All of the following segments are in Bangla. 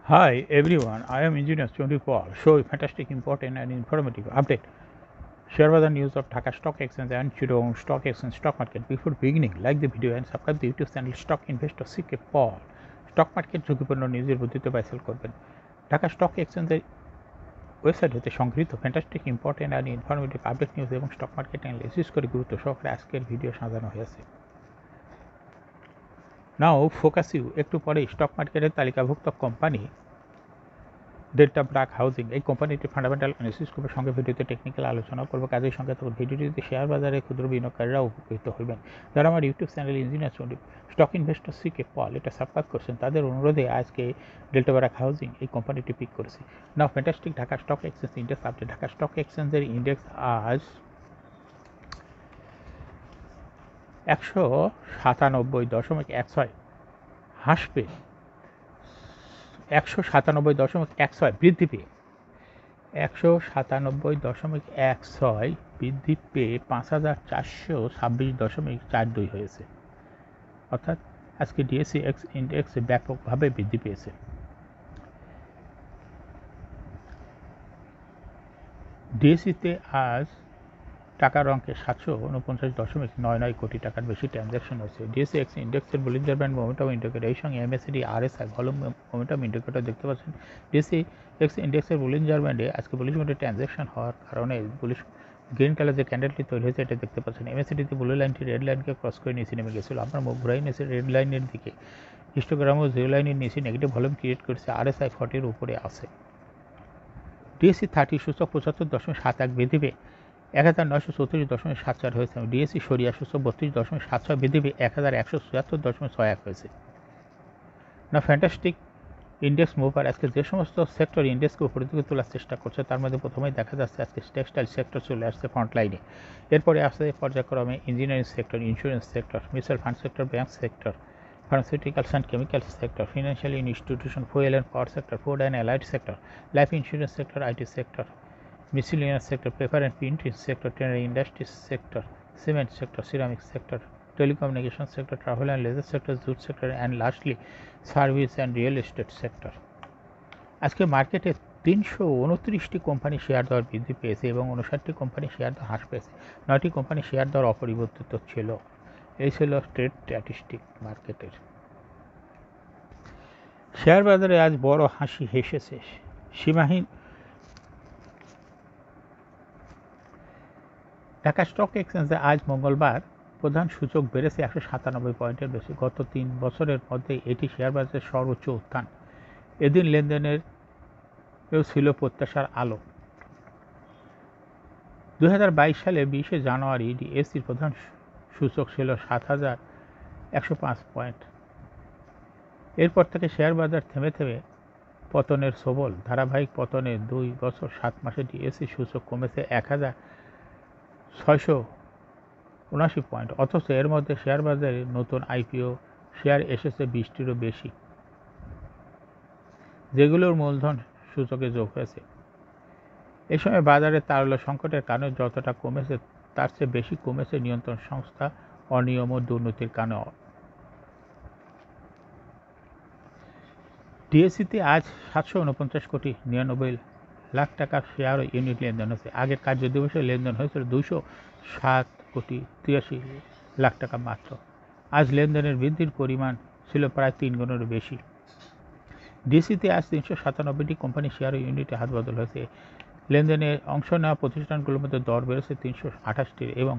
Hi everyone, I am Engineer Chondi Paul. Show fantastic, important and informative update. Share the news of Dhaka Stock Exchange and Chittagong Stock Exchange stock market. Before beginning, like the video and subscribe the YouTube channel Stock Investor CK Paul. Stock market ঝুঁকিপূর্ণ নিউজের বুদ্ধিতে বাই সেল করবেন। ঢাকা স্টক এক্সচেঞ্জের ওয়েবসাইট হতে সংগৃহীত fantastic, important and informative update news এবং স্টক মার্কেট অ্যানালিসিস করে গুরুত্ব সহকারে আজকের ভিডিও সাজানো হয়েছে। নাও ফোকাস ইউ একটু পরে স্টক মার্কেটের তালিকাভুক্ত কোম্পানি ডেল্টা ব্র্যাক হাউজিং এই কোম্পানিটির ফান্ডামেন্টাল অ্যানালিসিস করবে, সঙ্গে ভিডিওতে টেকনিক্যাল আলোচনা করবো। কাজের সঙ্গে তখন ভিডিওটিতে শেয়ার বাজারে ক্ষুদ্র বিনিয়োগকারীরা উপকৃত হইবেন। যারা আমার YouTube channel engineer Chandi stock investor CK Paul এটা সাবস্ক্রাইব করছেন, তাদের অনুরোধে আজকে ডেল্টা ব্র্যাক হাউজিং এই কোম্পানিটি পিক করেছি। Now fantastic Dhaka stock exchange index update. Dhaka stock এক্সচেঞ্জের ইন্ডেক্স আজ 197.16 হ্রাস পেয়ে 197.16 বৃদ্ধি পেয়ে 197.16 বৃদ্ধি পেয়ে 5426.42 হয়েছে। অর্থাৎ আজকে ডিএসসি এক্স ইন্ডেক্স ব্যাপকভাবে বৃদ্ধি পেয়েছে। ডিএসসিতে আজ টাকার অঙ্কে 749.99 কোটি টাকার বেশি ট্রানজ্যাকশন হয়েছে। ডিএসসি এক্স ইন্ডেক্সের বলিঞ্জার ব্যান্ড মোমেন্টাম ইন্ডিকেটর, এই সঙ্গে MACD RSI volume momentum indicator দেখতে পাচ্ছেন। ডিএসসি এক্স ইন্ডেক্সের বলিঞ্জার ব্যান্ডে আজকে বুলিশ মোডে ট্রানজ্যাকশন হওয়ার কারণে বুলিশ গ্রিন কালার যে ক্যান্ডেলটি তৈরি হয়েছে এটা দেখতে পাচ্ছেন। MACDতে ব্লু লাইনটি রেড লাইনকে ক্রস করে নিচে নেমে গেছিল, আপনার মুখ ঘুরাই নিয়েছে রেড লাইনের দিকে। হিস্টোগ্রামও জিরো লাইনের নিচে নেগেটিভ ভলিউম ক্রিয়েট করেছে, RSI 40-র উপরে আছে। ডিএসসি 30 সূচক 75.71 বৃদ্ধি পেয়ে 1934.74 হয়েছে। ডিএসসি সরিয়া সূচক 32.76 বৃদ্ধি পেয়ে 1174.61 হয়েছে। না ফ্যান্টাস্টিক ইন্ডেক্স মুভার আজকে যে সমস্ত সেক্টর ইন্ডেক্সকে উপরের দিকে তোলার চেষ্টা করছে, তার মধ্যে প্রথমেই দেখা যাচ্ছে আজকে টেক্সটাইল সেক্টর চলে আসছে ফ্রন্ট লাইনে। এরপরে আসছে পর্যায়ক্রমে engineering sector, insurance sector, mutual fund sector, bank sector, pharmaceuticals and chemical sector, financial institution, fuel and power sector, food and allied sector, life insurance sector, IT sector, miscellaneous sector, paper and printing sector, tannery industries sector, cement sector, ceramic sector, telecommunication sector, travel and leisure sector, jute sector, and lastly service and real estate sector. আজকে মার্কেটে 329টি কোম্পানি শেয়ার দর বৃদ্ধি পেয়েছে এবং 59টি কোম্পানি শেয়ার দর হ্রাস পেয়েছে। 9টি কোম্পানি শেয়ার দর অপরিবর্তিত ছিল। এই ছিল ট্রেড স্ট্যাটিস্টিক মার্কেটের। শেয়ার বাজারে আজ বড় হাসি হেসেছে সীমাহীন। ঢাকা স্টক এক্সচেঞ্জে আজ মঙ্গলবার প্রধান সূচক বেড়েছে 197 পয়েন্টের বেশি। গত 3 বছরের মধ্যে এটি শেয়ার বাজারের সর্বোচ্চ উত্থান। এদিন লেনদেনের ছিল প্রত্যাশার আলো। 2022 সালে 20 জানুয়ারি ডিএসসির প্রধান সূচক ছিল 7105 পয়েন্ট। এরপর থেকে শেয়ার বাজার থেমে থেমে পতনের সবল। ধারাবাহিক পতনে 2 বছর 7 মাসে ডিএসসি সূচক কমেছে 1679 পয়েন্ট। অথচ এর মধ্যে শেয়ার বাজারে নতুন আইপিও শেয়ার এসেছে 20টিরও বেশি, যেগুলোর মূলধন সূচকে যোগ হয়েছে। এই সময় বাজারে তারল্য সংকটের কারণে যতটা কমেছে তার চেয়ে বেশি কমেছে নিয়ন্ত্রণ সংস্থা অনিয়ম ও দুর্নীতির কারণে। ডিএসসিতে আজ 749.99 লাখ টাকার শেয়ার ও ইউনিট লেনদেন হয়েছে। আগের কার্যদিবসে লেনদেন হয়েছিল 207.83 লাখ টাকা মাত্র। আজ লেনদেনের বৃদ্ধির পরিমাণ ছিল প্রায় 3 গুণের বেশি। ডিএসসিতে আজ 397টি কোম্পানি শেয়ার ও ইউনিটে হাত বদল হয়েছে। লেনদেনে অংশ নেওয়া প্রতিষ্ঠানগুলোর মধ্যে দর বেড়েছে 328টির এবং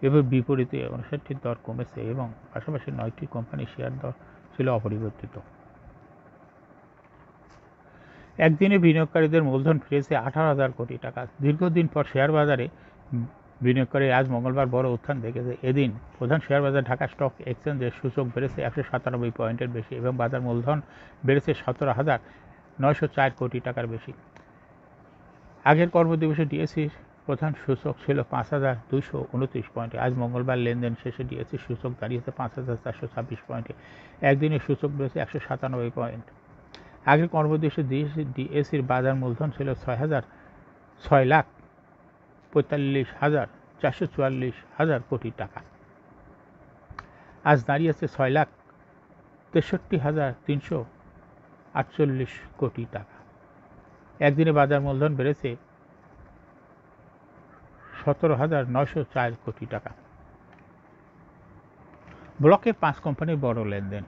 এর বিপরীতে 59টির দর কমেছে এবং পাশাপাশি 9টি কোম্পানি শেয়ার দর ছিল অপরিবর্তিত। একদিনে বিনিয়োগকারীদের মূলধন ফিরেছে 18,000 কোটি টাকা। দীর্ঘদিন পর শেয়ার বাজারে বিনিয়োগকারী আজ মঙ্গলবার বড় উত্থান দেখেছে। এদিন প্রধান শেয়ার বাজার ঢাকা স্টক এক্সচেঞ্জের সূচক বেড়েছে 197 পয়েন্টের বেশি এবং বাজার মূলধন বেড়েছে 17,904 কোটি টাকার বেশি। আগের কর্মদিবসে ডিএসসির প্রধান সূচক ছিল 5,229 পয়েন্টে। আজ মঙ্গলবার লেনদেন শেষে ডিএসসির সূচক দাঁড়িয়েছে 5,426 পয়েন্টে। একদিনে সূচক বেড়েছে 197 পয়েন্ট। আগের কর্মদিবসে ডিএসসির বাজার মূলধন ছিল 6,45,444 কোটি টাকা। আজ দাঁড়িয়েছে 6,63,300 48 কোটি টাকা। একদিনে বাজার মূলধন বেড়েছে 17,904 কোটি টাকা। ব্লকে 5 কোম্পানির বড় লেনদেন।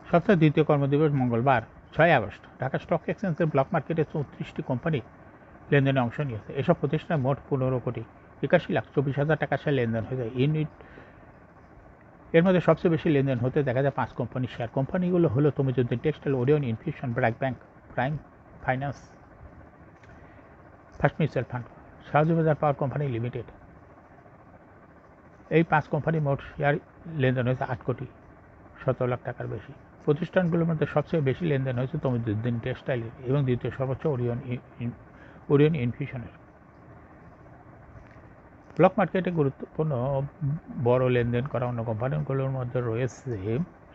সপ্তাহের দ্বিতীয় কর্মদিবস মঙ্গলবার 6 আগস্ট ঢাকা স্টক এক্সচেঞ্জের ব্লক মার্কেটে 34টি কোম্পানি লেনদেনে অংশ নিয়েছে। এসব প্রতিষ্ঠানে মোট 15,81,24,000 টাকা শেয়ার লেনদেন হয়ে যায়। এর মধ্যে সবচেয়ে বেশি লেনদেন হতে দেখা যায় 5 কোম্পানির শেয়ার। কোম্পানিগুলো হলো Tamizuddin textile, Orion infusion, BRAC bank, prime finance, first mutual fund, Shahjibazar power company limited. এই 5 কোম্পানির মোট শেয়ার লেনদেন হয়েছে 8 কোটি 17 লাখ টাকার বেশি। প্রতিষ্ঠানগুলোর মধ্যে সবচেয়ে বেশি লেনদেন হয়েছে তমিজুদ্দিন টেক্সটাইলের এবং দ্বিতীয় সর্বোচ্চ ওরিয়ন ইনফিউশনের। ব্লক মার্কেটে গুরুত্বপূর্ণ বড় লেনদেন করা অন্য কোম্পানিগুলোর মধ্যে রয়েছে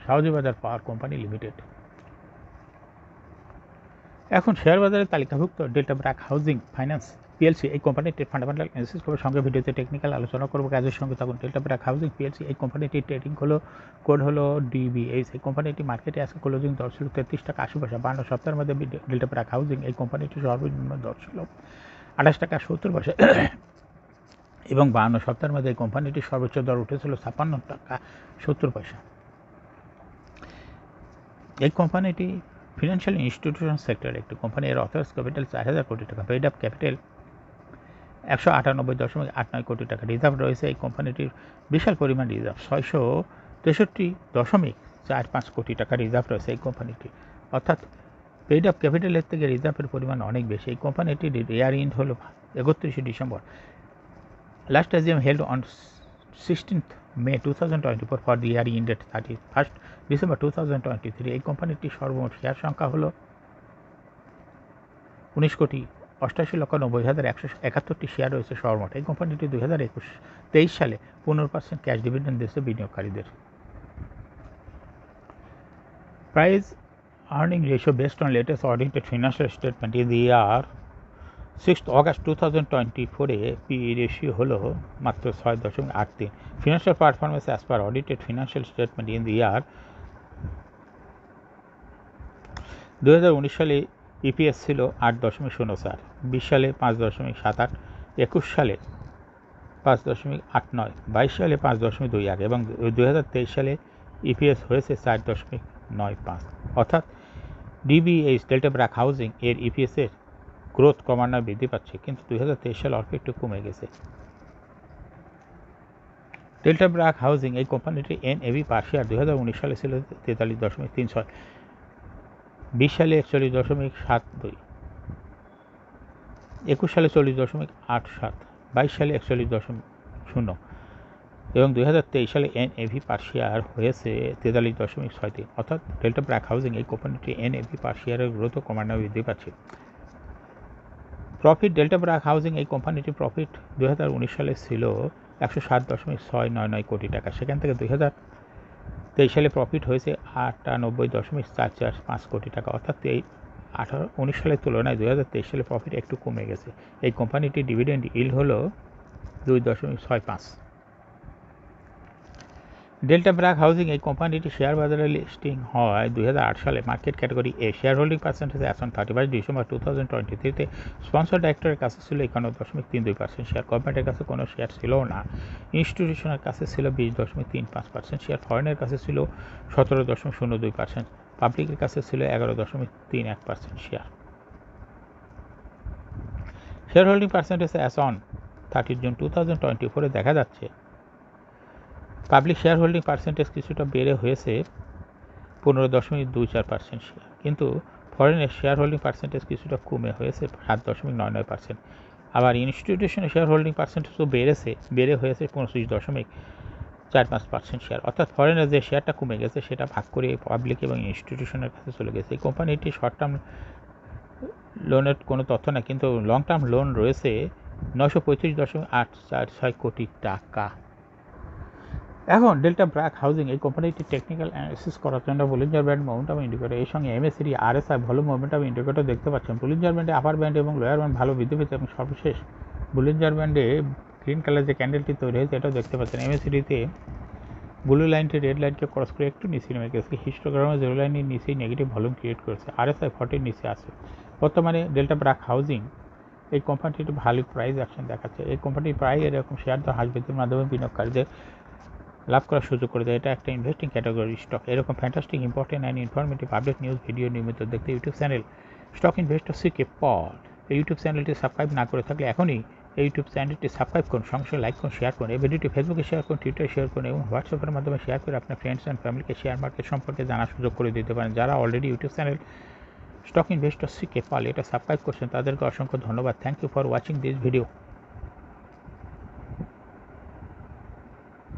শাহজাবাজার পাওয়ার কোম্পানি লিমিটেড। এখন শেয়ার বাজারে তালিকাভুক্ত delta BRAC housing finance PLC এই কোম্পানিটির ফান্ডামেন্টাল অ্যানালিসিস করবে। সঙ্গে ভিডিওতে টেকনিক্যাল আলোচনা করবো। কাজের সঙ্গে তখন ডেল্টা ব্র্যাক হাউজিং পিএলসি এই কোম্পানিটির ট্রেডিং কোড হলো ডিবিএইচ। এই কোম্পানিটি মার্কেটে আজকে ক্লোজিং দর ছিল 33 টাকা 80 পয়সা। 52 সপ্তাহের মধ্যে ডেল্টা ব্র্যাক হাউজিং এই কোম্পানিটির সর্বনিম্ন দর ছিল 28 টাকা 70 পয়সা এবং 52 সপ্তাহের মধ্যে এই কোম্পানিটির সর্বোচ্চ দর উঠেছিল 56 টাকা 70 পয়সা। এই কোম্পানিটি ফিনান্সিয়াল ইনস্টিটিউশন সেক্টরের একটি কোম্পানি। এর অথরাইজ ক্যাপিটাল 4,000 কোটি টাকা। পেইড আপ ক্যাপিটাল 198.89 কোটি টাকা। রিজার্ভ রয়েছে এই কোম্পানিটির বিশাল পরিমাণ রিজার্ভ 663.45 কোটি টাকা রিজার্ভ রয়েছে এই কোম্পানিটি। অর্থাৎ পেইড আপ ক্যাপিটালের থেকে রিজার্ভের পরিমাণ অনেক বেশি। এই কোম্পানিটির ইয়ার এন্ড হল 31 December. Last AGM held on 16th May 2024 for the year ended 31st December 2023. এই কোম্পানিটির সর্বমোট শেয়ার সংখ্যা হলো 19,88,90,171টি শেয়ার রয়েছে সর্বমোট। এই কোম্পানিটি 2023 সালে 15% ক্যাশ ডিভিডেন্ড দিয়েছে বিনিয়োগকারীদের। Price earning ratio based on latest audited financial statement in the year 6 August 2024 PE ratio হলো মাত্র 6.83। Financial performance as per audited financial statement in the year 2019 সালে ইপিএস ছিল 8.04, 20 সালে 5.78, 21 সালে 5.89, 22 সালে 5.21 এবং 2023 সালে ইপিএস হয়েছে 4.95। অর্থাৎ ডিবিএইচ ডেল্টা ব্র্যাক হাউজিং এর ইপিএস এর গ্রোথ ক্রমান্বয়ে বৃদ্ধি পাচ্ছে, কিন্তু 2023 সালে অল্প একটু কমে গেছে। ডেল্টা ব্র্যাক হাউজিং এই কোম্পানিটির এনএভি পার শেয়ার 2019 সালে ছিল 43.36, 20 সালে 41.72, 21 সালে 40.87, 22 সালে 41.0 এবং 2023 সালে এনএভি পার শেয়ার হয়েছে 43.63। অর্থাৎ ডেল্টা ব্র্যাক হাউজিং এই কোম্পানিটির এনএভি পার শেয়ারের গ্রোথ ক্রমান্বয়ে বৃদ্ধি পাচ্ছে। প্রফিট ডেল্টা ব্র্যাক হাউজিং এই কোম্পানিটির প্রফিট 2019 সালে ছিল 107.699 কোটি টাকা। সেখান থেকে 2023 সালে প্রফিট হয়েছে 98.445 কোটি টাকা। অর্থাৎ এই 19 সালের তুলনায় 2023 সালে প্রফিট একটু কমে গেছে। এই কোম্পানিটির ডিভিডেন্ড ইল্ড হলো 2.65। ডেল্টা ব্র্যাক হাউজিং এই কোম্পানিটি শেয়ার বাজারে লিস্টিং হয় 2008 সালে। মার্কেট ক্যাটাগরি এ। শেয়ার হোল্ডিং পার্সেন্টেজ এখন 31 ডিসেম্বর 2023-তে স্পন্সর ডাইরেক্টরের কাছে ছিল 51.32%। শেয়ার গভর্নমেন্টের কাছে কোনো শেয়ার ছিল না। ইনস্টিটিউশনের কাছে ছিল 20.35% শেয়ার। ফরেনের কাছে ছিল 17.02%। পাবলিকের কাছে ছিল 11.31% share. Share holding percentage as on 30 June 2024 দেখা যাচ্ছে পাবলিক শেয়ার হোল্ডিং পার্সেন্টেজ কিছুটা বেড়ে হয়েছে 15.24% শেয়ার, কিন্তু ফরেনের শেয়ার হোল্ডিং পার্সেন্টেজ কিছুটা কমে হয়েছে 7.99%। আবার ইনস্টিটিউশনের শেয়ার হোল্ডিং পার্সেন্টেজও বেড়ে হয়েছে 25.45% শেয়ার। অর্থাৎ ফরেনের যে শেয়ারটা কমে গেছে সেটা ভাগ করে পাবলিক এবং ইনস্টিটিউশনের কাছে চলে গেছে। এই কোম্পানিটি শর্ট টার্ম লোনের কোনো তথ্য না, কিন্তু লং টার্ম লোন রয়েছে 935.846 কোটি টাকা। এখন ডেল্টা ব্র্যাক হাউজিং এই কোম্পানিটির টেকনিক্যাল অ্যানালিসিস করার জন্য বুলিঞ্জার ব্যান্ড মোমেন্টাম ইন্ডিকেটর এর সঙ্গে MACD RSI volume momentum indicator দেখতে পাচ্ছেন। বুলিঞ্জার ব্যান্ডে আপার ব্যান্ড এবং লোয়ার ব্যান্ড ভালো বৃদ্ধি পেয়েছে এবং সর্বশেষ বুলিঞ্জার ব্যান্ডে গ্রিন কালার যে ক্যান্ডেলটি তৈরি হয়েছে এটাও দেখতে পাচ্ছেন। এমএসিডিতে ব্লু লাইনটি রেড লাইনকে ক্রস করে একটু নিচে নেমে গেছে, হিস্টোগ্রামে জিরো লাইনের নিচেই নেগেটিভ ভলিউম ক্রিয়েট করেছে, RSI 40 নিচে আছে। বর্তমানে ডেল্টা ব্র্যাক হাউজিং এই কোম্পানিটি একটু ভালো প্রাইস অ্যাকশন দেখাচ্ছে। এই কোম্পানির প্রায় এরকম শেয়ার দর হ্রাস বৃদ্ধির মাধ্যমে বিনিয়োগকারীদের লাভ করার সুযোগ করে দেয়। এটা একটা ইনভেস্টিং ক্যাটাগরি স্টক। এরকম fantastic important and informative update news video নিয়মিত দেখতে YouTube channel stock investor CK পল এই ইউটিউব চ্যানেলটি সাবস্ক্রাইব না করে থাকলে এখনই এই ইউটিউব চ্যানেলটি সাবস্ক্রাইব করুন, সঙ্গে লাইক করুন, শেয়ার করুন। এই ভিডিওটি ফেসবুকে শেয়ার করুন, টুইটারে শেয়ার করুন এবং হোয়াটসঅ্যাপের মাধ্যমে শেয়ার করে আপনার ফ্রেন্ডস অ্যান্ড ফ্যামিলিকে শেয়ার মার্কেট সম্পর্কে জানার সুযোগ করে দিতে পারেন। যারা already YouTube channel stock investor CK Pal এটা সাবস্ক্রাইব করছেন তাদেরকে অসংখ্য ধন্যবাদ। Thank you for watching this video.